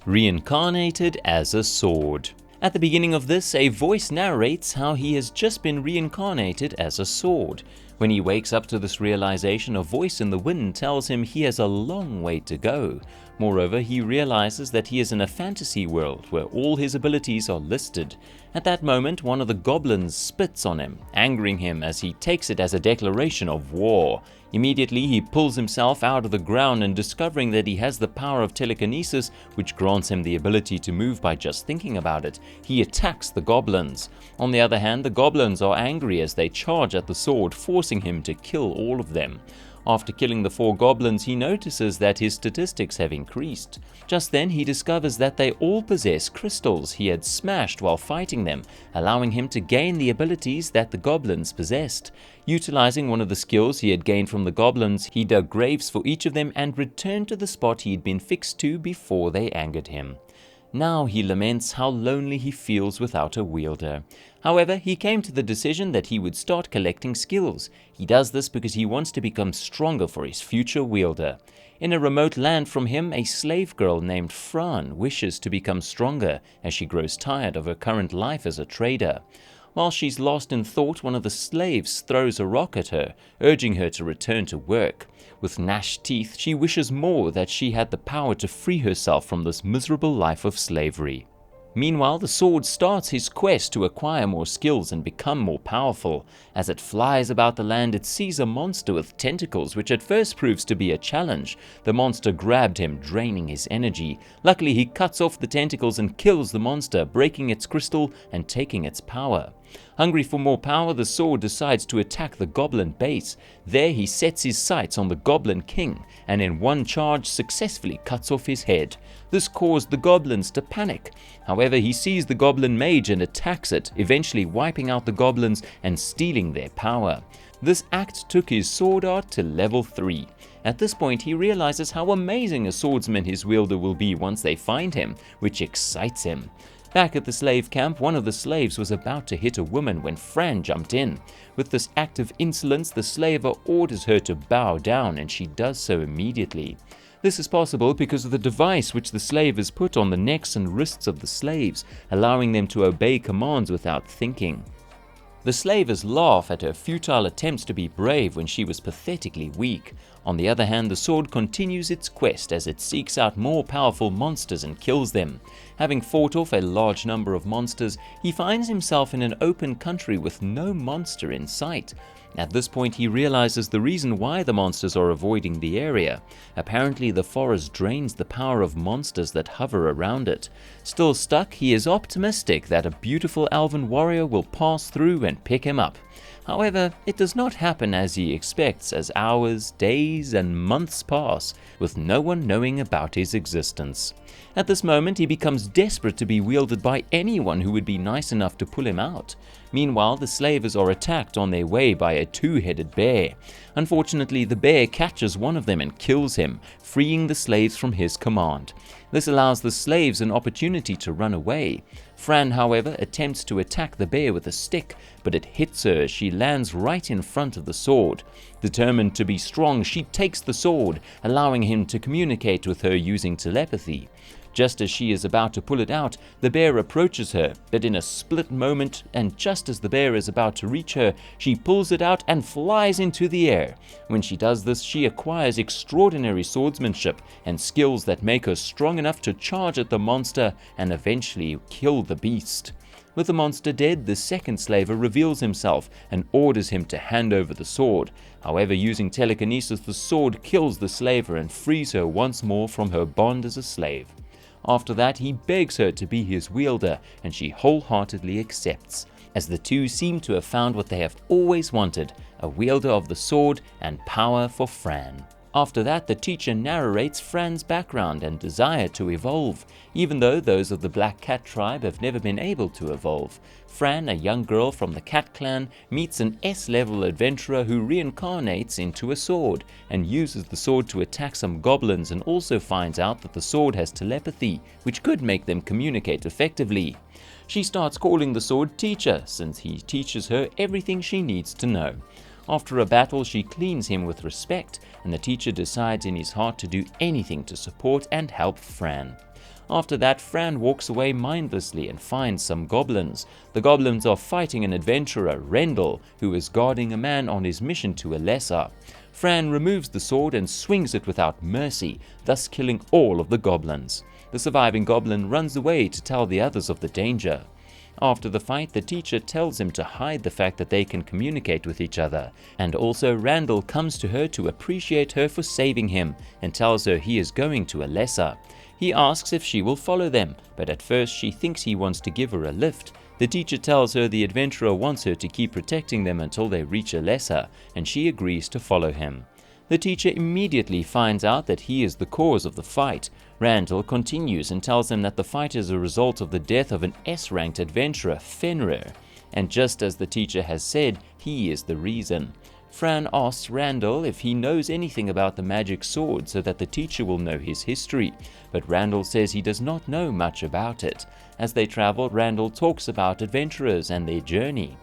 Reincarnated as a sword. At the beginning of this, a voice narrates how he has just been reincarnated as a sword. When he wakes up to this realization, a voice in the wind tells him he has a long way to go. Moreover, he realizes that he is in a fantasy world where all his abilities are listed. At that moment, one of the goblins spits on him, angering him as he takes it as a declaration of war. Immediately, he pulls himself out of the ground and discovering that he has the power of telekinesis, which grants him the ability to move by just thinking about it, he attacks the goblins. On the other hand, the goblins are angry as they charge at the sword, forcing him to kill all of them. After killing the 4 goblins, he notices that his statistics have increased. Just then, he discovers that they all possess crystals he had smashed while fighting them, allowing him to gain the abilities that the goblins possessed. Utilizing one of the skills he had gained from the goblins, he dug graves for each of them and returned to the spot he had been fixed to before they angered him. Now he laments how lonely he feels without a wielder. However, he came to the decision that he would start collecting skills. He does this because he wants to become stronger for his future wielder. In a remote land from him, a slave girl named Fran wishes to become stronger as she grows tired of her current life as a trader. While she's lost in thought, one of the slaves throws a rock at her, urging her to return to work. With gnashed teeth, she wishes more that she had the power to free herself from this miserable life of slavery. Meanwhile, the sword starts his quest to acquire more skills and become more powerful. As it flies about the land, it sees a monster with tentacles, which at first proves to be a challenge. The monster grabbed him, draining his energy. Luckily, he cuts off the tentacles and kills the monster, breaking its crystal and taking its power. Hungry for more power, the sword decides to attack the goblin base. There he sets his sights on the goblin king, and in one charge successfully cuts off his head. This caused the goblins to panic. However, he sees the goblin mage and attacks it, eventually wiping out the goblins and stealing their power. This act took his sword art to level 3. At this point, he realizes how amazing a swordsman his wielder will be once they find him, which excites him. Back at the slave camp, one of the slaves was about to hit a woman when Fran jumped in. With this act of insolence, the slaver orders her to bow down, and she does so immediately. This is possible because of the device which the slave has put on the necks and wrists of the slaves, allowing them to obey commands without thinking. The slavers laugh at her futile attempts to be brave when she was pathetically weak. On the other hand, the sword continues its quest as it seeks out more powerful monsters and kills them. Having fought off a large number of monsters, he finds himself in an open country with no monster in sight. At this point, he realizes the reason why the monsters are avoiding the area. Apparently, the forest drains the power of monsters that hover around it. Still stuck, he is optimistic that a beautiful elven warrior will pass through and pick him up. However, it does not happen as he expects, as hours, days, and months pass, with no one knowing about his existence. At this moment, he becomes desperate to be wielded by anyone who would be nice enough to pull him out. Meanwhile, the slavers are attacked on their way by a 2-headed bear. Unfortunately, the bear catches one of them and kills him, freeing the slaves from his command. This allows the slaves an opportunity to run away. Fran, however, attempts to attack the bear with a stick, but it hits her as she lands right in front of the sword. Determined to be strong, she takes the sword, allowing him to communicate with her using telepathy. Just as she is about to pull it out, the bear approaches her, but in a split moment, and just as the bear is about to reach her, she pulls it out and flies into the air. When she does this, she acquires extraordinary swordsmanship and skills that make her strong enough to charge at the monster and eventually kill the beast. With the monster dead, the second slaver reveals himself and orders him to hand over the sword. However, using telekinesis, the sword kills the slaver and frees her once more from her bond as a slave. After that, he begs her to be his wielder, and she wholeheartedly accepts, as the two seem to have found what they have always wanted, a wielder of the sword and power for Fran. After that, the teacher narrates Fran's background and desire to evolve, even though those of the Black Cat tribe have never been able to evolve. Fran, a young girl from the Cat clan, meets an S-level adventurer who reincarnates into a sword and uses the sword to attack some goblins, and also finds out that the sword has telepathy, which could make them communicate effectively. She starts calling the sword teacher, since he teaches her everything she needs to know. After a battle, she cleans him with respect, and the teacher decides in his heart to do anything to support and help Fran. After that, Fran walks away mindlessly and finds some goblins. The goblins are fighting an adventurer, Rendell, who is guarding a man on his mission to Alessa. Fran removes the sword and swings it without mercy, thus killing all of the goblins. The surviving goblin runs away to tell the others of the danger. After the fight, the teacher tells him to hide the fact that they can communicate with each other, and also Randall comes to her to appreciate her for saving him and tells her he is going to Alessa. He asks if she will follow them, but at first she thinks he wants to give her a lift. The teacher tells her the adventurer wants her to keep protecting them until they reach Alessa, and she agrees to follow him. The teacher immediately finds out that he is the cause of the fight. Randall continues and tells him that the fight is a result of the death of an S-ranked adventurer, Fenrir, and just as the teacher has said, he is the reason. Fran asks Randall if he knows anything about the magic sword so that the teacher will know his history, but Randall says he does not know much about it. As they travel, Randall talks about adventurers and their journey.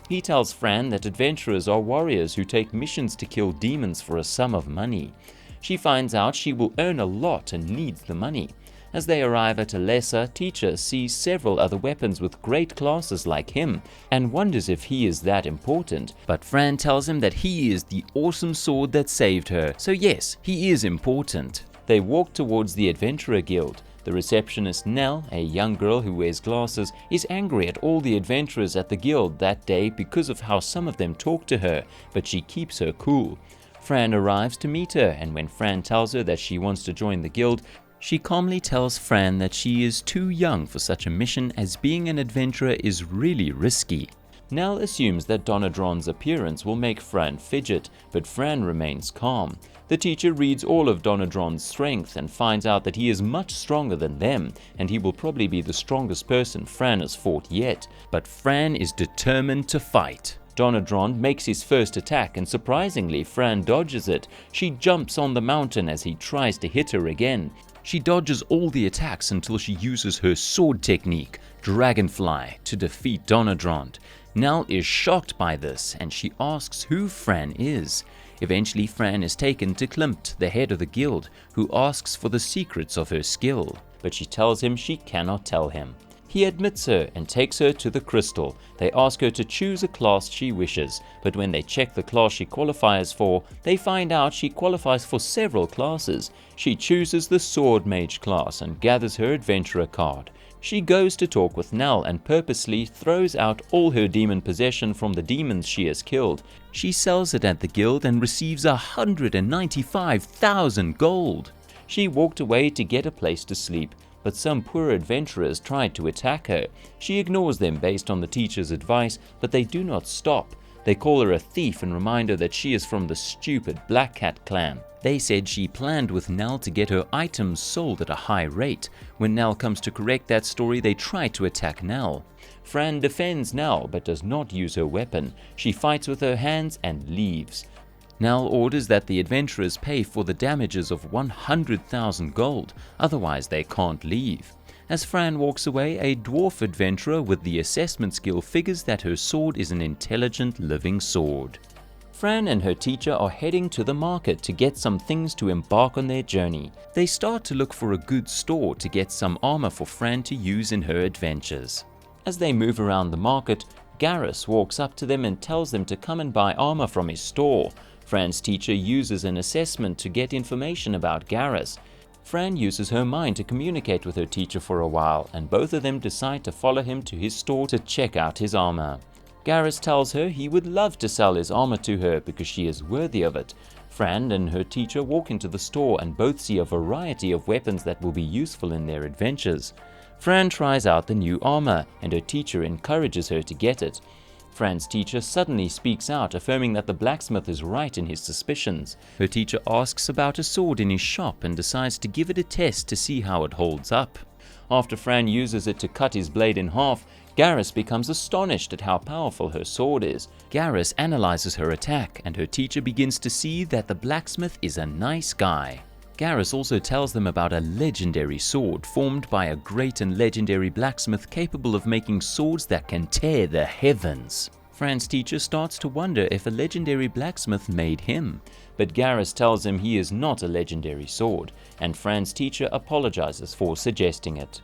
He tells Fran that adventurers are warriors who take missions to kill demons for a sum of money. She finds out she will earn a lot and needs the money. As they arrive at Alessa, teacher sees several other weapons with great classes like him and wonders if he is that important, but Fran tells him that he is the awesome sword that saved her, so yes, he is important. They walk towards the Adventurer Guild. The receptionist Nell, a young girl who wears glasses, is angry at all the adventurers at the guild that day because of how some of them talk to her, but she keeps her cool. Fran arrives to meet her, and when Fran tells her that she wants to join the guild, she calmly tells Fran that she is too young for such a mission as being an adventurer is really risky. Nell assumes that Donadron's appearance will make Fran fidget, but Fran remains calm. The teacher reads all of Donadron's strength and finds out that he is much stronger than them, and he will probably be the strongest person Fran has fought yet. But Fran is determined to fight. Donadron makes his first attack, and surprisingly, Fran dodges it. She jumps on the mountain as he tries to hit her again. She dodges all the attacks until she uses her sword technique, Dragonfly, to defeat Donadron. Nell is shocked by this, and she asks who Fran is. Eventually, Fran is taken to Klimt, the head of the guild, who asks for the secrets of her skill, but she tells him she cannot tell him. He admits her and takes her to the crystal. They ask her to choose a class she wishes, but when they check the class she qualifies for, they find out she qualifies for several classes. She chooses the Sword Mage class and gathers her adventurer card. She goes to talk with Nell and purposely throws out all her demon possession from the demons she has killed. She sells it at the guild and receives 195,000 gold. She walked away to get a place to sleep, but some poor adventurers tried to attack her. She ignores them based on the teacher's advice, but they do not stop. They call her a thief and remind her that she is from the stupid Black Cat clan. They said she planned with Nell to get her items sold at a high rate. When Nell comes to correct that story, they try to attack Nell. Fran defends Nell but does not use her weapon. She fights with her hands and leaves. Nell orders that the adventurers pay for the damages of 100,000 gold, otherwise they can't leave. As Fran walks away, a dwarf adventurer with the assessment skill figures that her sword is an intelligent living sword. Fran and her teacher are heading to the market to get some things to embark on their journey. They start to look for a good store to get some armor for Fran to use in her adventures. As they move around the market, Garrus walks up to them and tells them to come and buy armor from his store. Fran's teacher uses an assessment to get information about Garrus. Fran uses her mind to communicate with her teacher for a while, and both of them decide to follow him to his store to check out his armor. Garrus tells her he would love to sell his armor to her because she is worthy of it. Fran and her teacher walk into the store and both see a variety of weapons that will be useful in their adventures. Fran tries out the new armor, and her teacher encourages her to get it. Fran's teacher suddenly speaks out, affirming that the blacksmith is right in his suspicions. Her teacher asks about a sword in his shop and decides to give it a test to see how it holds up. After Fran uses it to cut his blade in half, Garrus becomes astonished at how powerful her sword is. Garrus analyzes her attack, and her teacher begins to see that the blacksmith is a nice guy. Garrus also tells them about a legendary sword formed by a great and legendary blacksmith capable of making swords that can tear the heavens. Fran's teacher starts to wonder if a legendary blacksmith made him, but Garrus tells him he is not a legendary sword, and Fran's teacher apologizes for suggesting it.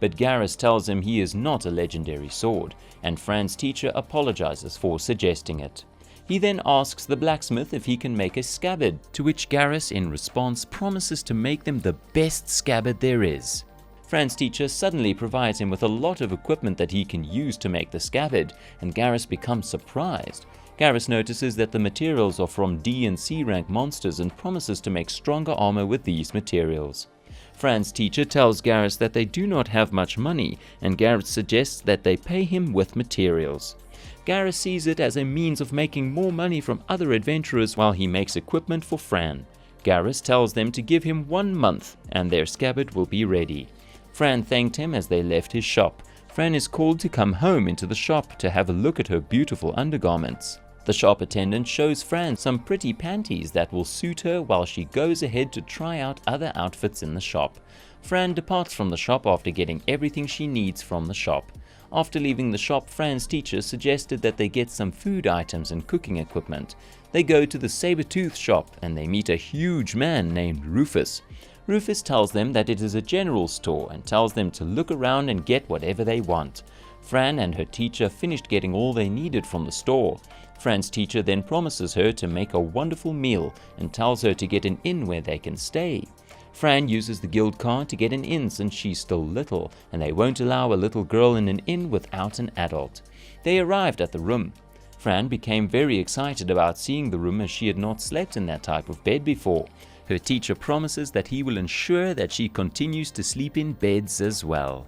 But Garrus tells him he is not a legendary sword, and Fran's teacher apologizes for suggesting it. He then asks the blacksmith if he can make a scabbard, to which Garrus in response promises to make them the best scabbard there is. Fran's teacher suddenly provides him with a lot of equipment that he can use to make the scabbard, and Garrus becomes surprised. Garrus notices that the materials are from D and C rank monsters and promises to make stronger armor with these materials. Fran's teacher tells Garrus that they do not have much money, and Garrus suggests that they pay him with materials. Garrus sees it as a means of making more money from other adventurers while he makes equipment for Fran. Garrus tells them to give him 1 month and their scabbard will be ready. Fran thanked him as they left his shop. Fran is called to come home into the shop to have a look at her beautiful undergarments. The shop attendant shows Fran some pretty panties that will suit her while she goes ahead to try out other outfits in the shop. Fran departs from the shop after getting everything she needs from the shop. After leaving the shop, Fran's teacher suggested that they get some food items and cooking equipment. They go to the saber-tooth shop and they meet a huge man named Rufus. Rufus tells them that it is a general store and tells them to look around and get whatever they want. Fran and her teacher finished getting all they needed from the store. Fran's teacher then promises her to make a wonderful meal and tells her to get an inn where they can stay. Fran uses the guild card to get an inn since she's still little, and they won't allow a little girl in an inn without an adult. They arrived at the room. Fran became very excited about seeing the room as she had not slept in that type of bed before. Her teacher promises that he will ensure that she continues to sleep in beds as well.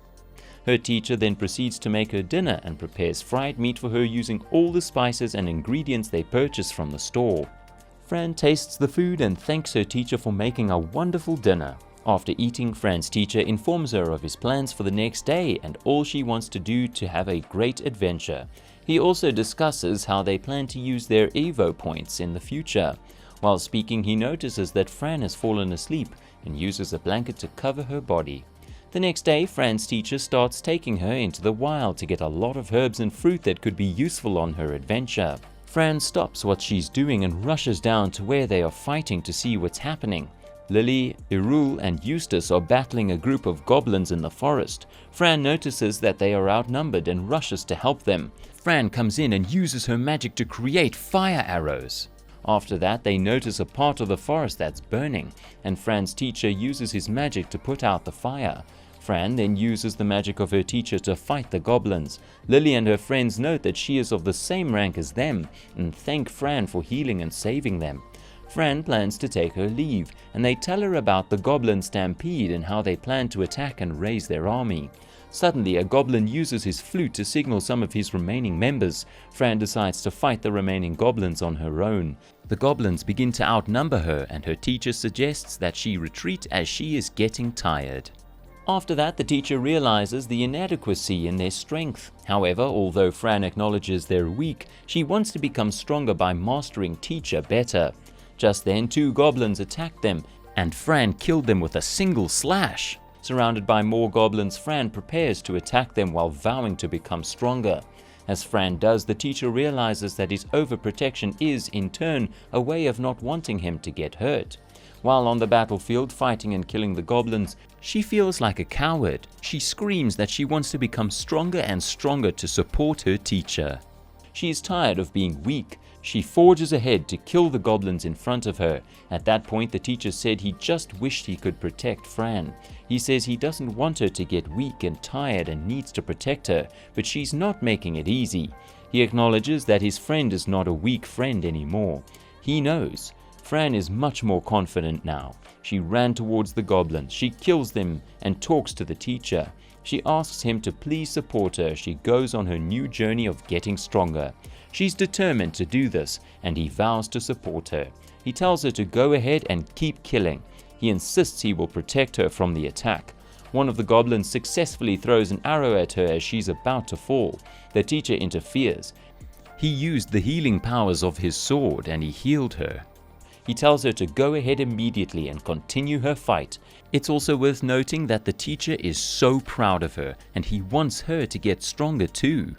Her teacher then proceeds to make her dinner and prepares fried meat for her using all the spices and ingredients they purchased from the store. Fran tastes the food and thanks her teacher for making a wonderful dinner. After eating, Fran's teacher informs her of his plans for the next day and all she wants to do to have a great adventure. He also discusses how they plan to use their Evo points in the future. While speaking, he notices that Fran has fallen asleep and uses a blanket to cover her body. The next day, Fran's teacher starts taking her into the wild to get a lot of herbs and fruit that could be useful on her adventure. Fran stops what she's doing and rushes down to where they are fighting to see what's happening. Lily, Irul, and Eustace are battling a group of goblins in the forest. Fran notices that they are outnumbered and rushes to help them. Fran comes in and uses her magic to create fire arrows. After that, they notice a part of the forest that's burning, and Fran's teacher uses his magic to put out the fire. Fran then uses the magic of her teacher to fight the goblins. Lily and her friends note that she is of the same rank as them and thank Fran for healing and saving them. Fran plans to take her leave, and they tell her about the goblin stampede and how they plan to attack and raise their army. Suddenly, a goblin uses his flute to signal some of his remaining members. Fran decides to fight the remaining goblins on her own. The goblins begin to outnumber her, and her teacher suggests that she retreat as she is getting tired. After that, the teacher realizes the inadequacy in their strength. However, although Fran acknowledges they're weak, she wants to become stronger by mastering teacher better. Just then, 2 goblins attacked them, and Fran killed them with a single slash. Surrounded by more goblins, Fran prepares to attack them while vowing to become stronger. As Fran does, the teacher realizes that his overprotection is, in turn, a way of not wanting him to get hurt. While on the battlefield fighting and killing the goblins, she feels like a coward. She screams that she wants to become stronger and stronger to support her teacher. She is tired of being weak. She forges ahead to kill the goblins in front of her. At that point, the teacher said he just wished he could protect Fran. He says he doesn't want her to get weak and tired and needs to protect her, but she's not making it easy. He acknowledges that his friend is not a weak friend anymore. He knows. Fran is much more confident now. She ran towards the goblins. She kills them and talks to the teacher. She asks him to please support her as she goes on her new journey of getting stronger. She's determined to do this, and he vows to support her. He tells her to go ahead and keep killing. He insists he will protect her from the attack. One of the goblins successfully throws an arrow at her as she's about to fall. The teacher interferes. He used the healing powers of his sword and he healed her. He tells her to go ahead immediately and continue her fight. It's also worth noting that the teacher is so proud of her and he wants her to get stronger too.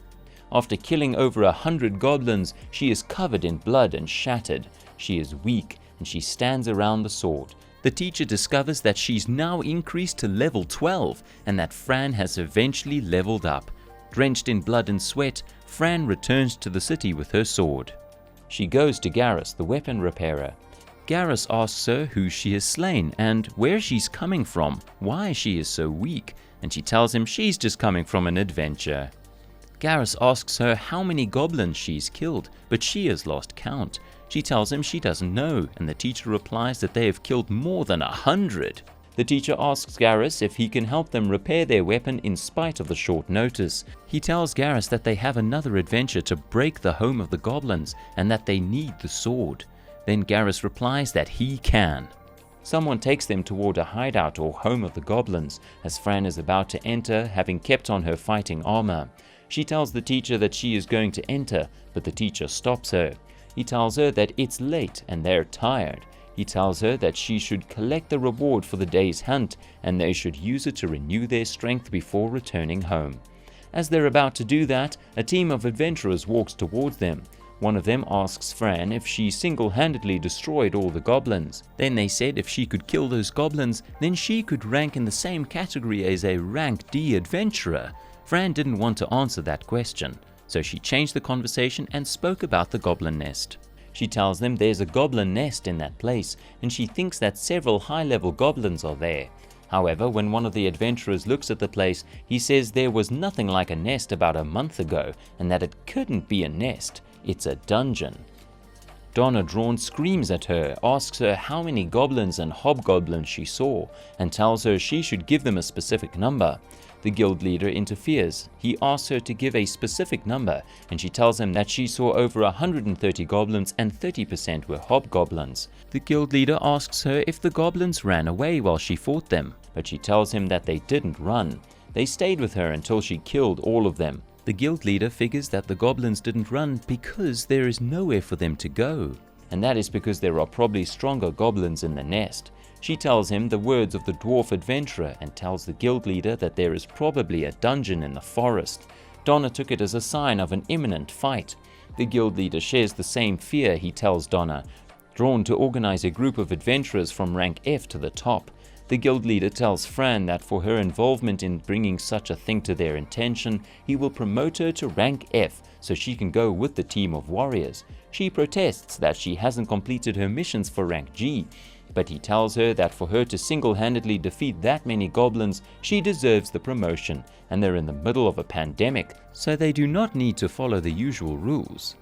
After killing over 100 goblins, she is covered in blood and shattered. She is weak and she stands around the sword. The teacher discovers that she's now increased to level 12 and that Fran has eventually leveled up. Drenched in blood and sweat, Fran returns to the city with her sword. She goes to Garrus, the weapon repairer. Garrus asks her who she has slain and where she's coming from, why she is so weak, and she tells him she's just coming from an adventure. Garrus asks her how many goblins she's killed, but she has lost count. She tells him she doesn't know, and the teacher replies that they have killed more than 100. The teacher asks Garrus if he can help them repair their weapon in spite of the short notice. He tells Garrus that they have another adventure to break the home of the goblins, and that they need the sword. Then Garrus replies that he can. Someone takes them toward a hideout or home of the goblins, as Fran is about to enter, having kept on her fighting armor. She tells the teacher that she is going to enter, but the teacher stops her. He tells her that it's late and they're tired. He tells her that she should collect the reward for the day's hunt, and they should use it to renew their strength before returning home. As they're about to do that, a team of adventurers walks towards them. One of them asks Fran if she single-handedly destroyed all the goblins. Then they said if she could kill those goblins, then she could rank in the same category as a rank D adventurer. Fran didn't want to answer that question, so she changed the conversation and spoke about the goblin nest. She tells them there's a goblin nest in that place, and she thinks that several high-level goblins are there. However, when one of the adventurers looks at the place, he says there was nothing like a nest about a month ago, and that it couldn't be a nest, it's a dungeon. Donna Drawn screams at her, asks her how many goblins and hobgoblins she saw, and tells her she should give them a specific number. The guild leader interferes. He asks her to give a specific number, and she tells him that she saw over 130 goblins and 30% were hobgoblins. The guild leader asks her if the goblins ran away while she fought them, but she tells him that they didn't run. They stayed with her until she killed all of them. The guild leader figures that the goblins didn't run because there is nowhere for them to go, and that is because there are probably stronger goblins in the nest. She tells him the words of the dwarf adventurer and tells the guild leader that there is probably a dungeon in the forest. Donna took it as a sign of an imminent fight. The guild leader shares the same fear, he tells Donna, drawn to organize a group of adventurers from rank F to the top. The guild leader tells Fran that for her involvement in bringing such a thing to their intention, he will promote her to rank F so she can go with the team of warriors. She protests that she hasn't completed her missions for rank G, but he tells her that for her to single-handedly defeat that many goblins, she deserves the promotion, and they're in the middle of a pandemic, so they do not need to follow the usual rules.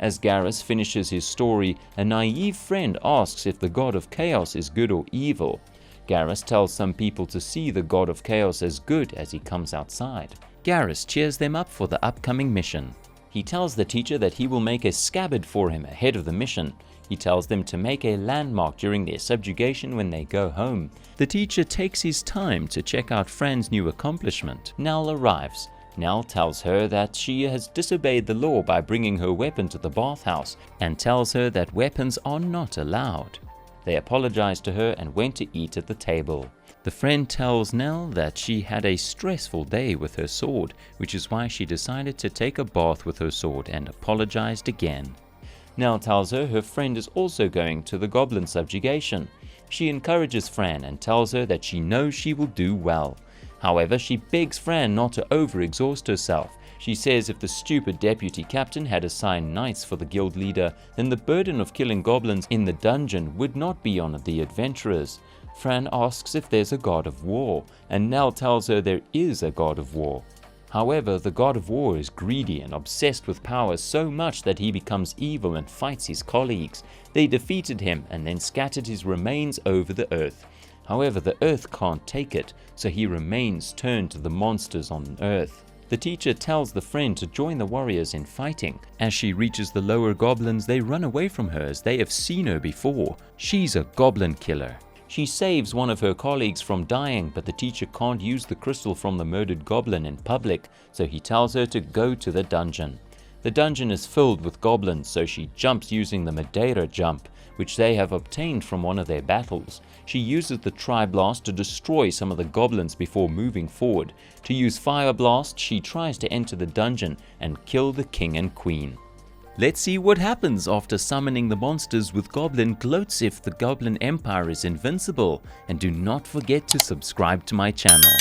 As Garrus finishes his story, a naive friend asks if the god of chaos is good or evil. Garrus tells some people to see the god of chaos as good as he comes outside. Garrus cheers them up for the upcoming mission. He tells the teacher that he will make a scabbard for him ahead of the mission. He tells them to make a landmark during their subjugation when they go home. The teacher takes his time to check out Fran's new accomplishment. Nell arrives. Nell tells her that she has disobeyed the law by bringing her weapon to the bathhouse and tells her that weapons are not allowed. They apologize to her and went to eat at the table. The friend tells Nell that she had a stressful day with her sword, which is why she decided to take a bath with her sword and apologized again. Nell tells her her friend is also going to the goblin subjugation. She encourages Fran and tells her that she knows she will do well. However, she begs Fran not to overexhaust herself. She says if the stupid deputy captain had assigned knights for the guild leader, then the burden of killing goblins in the dungeon would not be on the adventurers. Fran asks if there's a god of war, and Nell tells her there is a god of war. However, the god of war is greedy and obsessed with power so much that he becomes evil and fights his colleagues. They defeated him and then scattered his remains over the earth. However, the earth can't take it, so he remains turned to the monsters on earth. The teacher tells the friend to join the warriors in fighting. As she reaches the lower goblins, they run away from her as they have seen her before. She's a goblin killer. She saves one of her colleagues from dying, but the teacher can't use the crystal from the murdered goblin in public, so he tells her to go to the dungeon. The dungeon is filled with goblins, so she jumps using the Madeira jump. which they have obtained from one of their battles. She uses the Tri-Blast to destroy some of the goblins before moving forward. To use Fire Blast, she tries to enter the dungeon and kill the king and queen. Let's see what happens after summoning the monsters with Goblin gloats if the Goblin Empire is invincible, and do not forget to subscribe to my channel.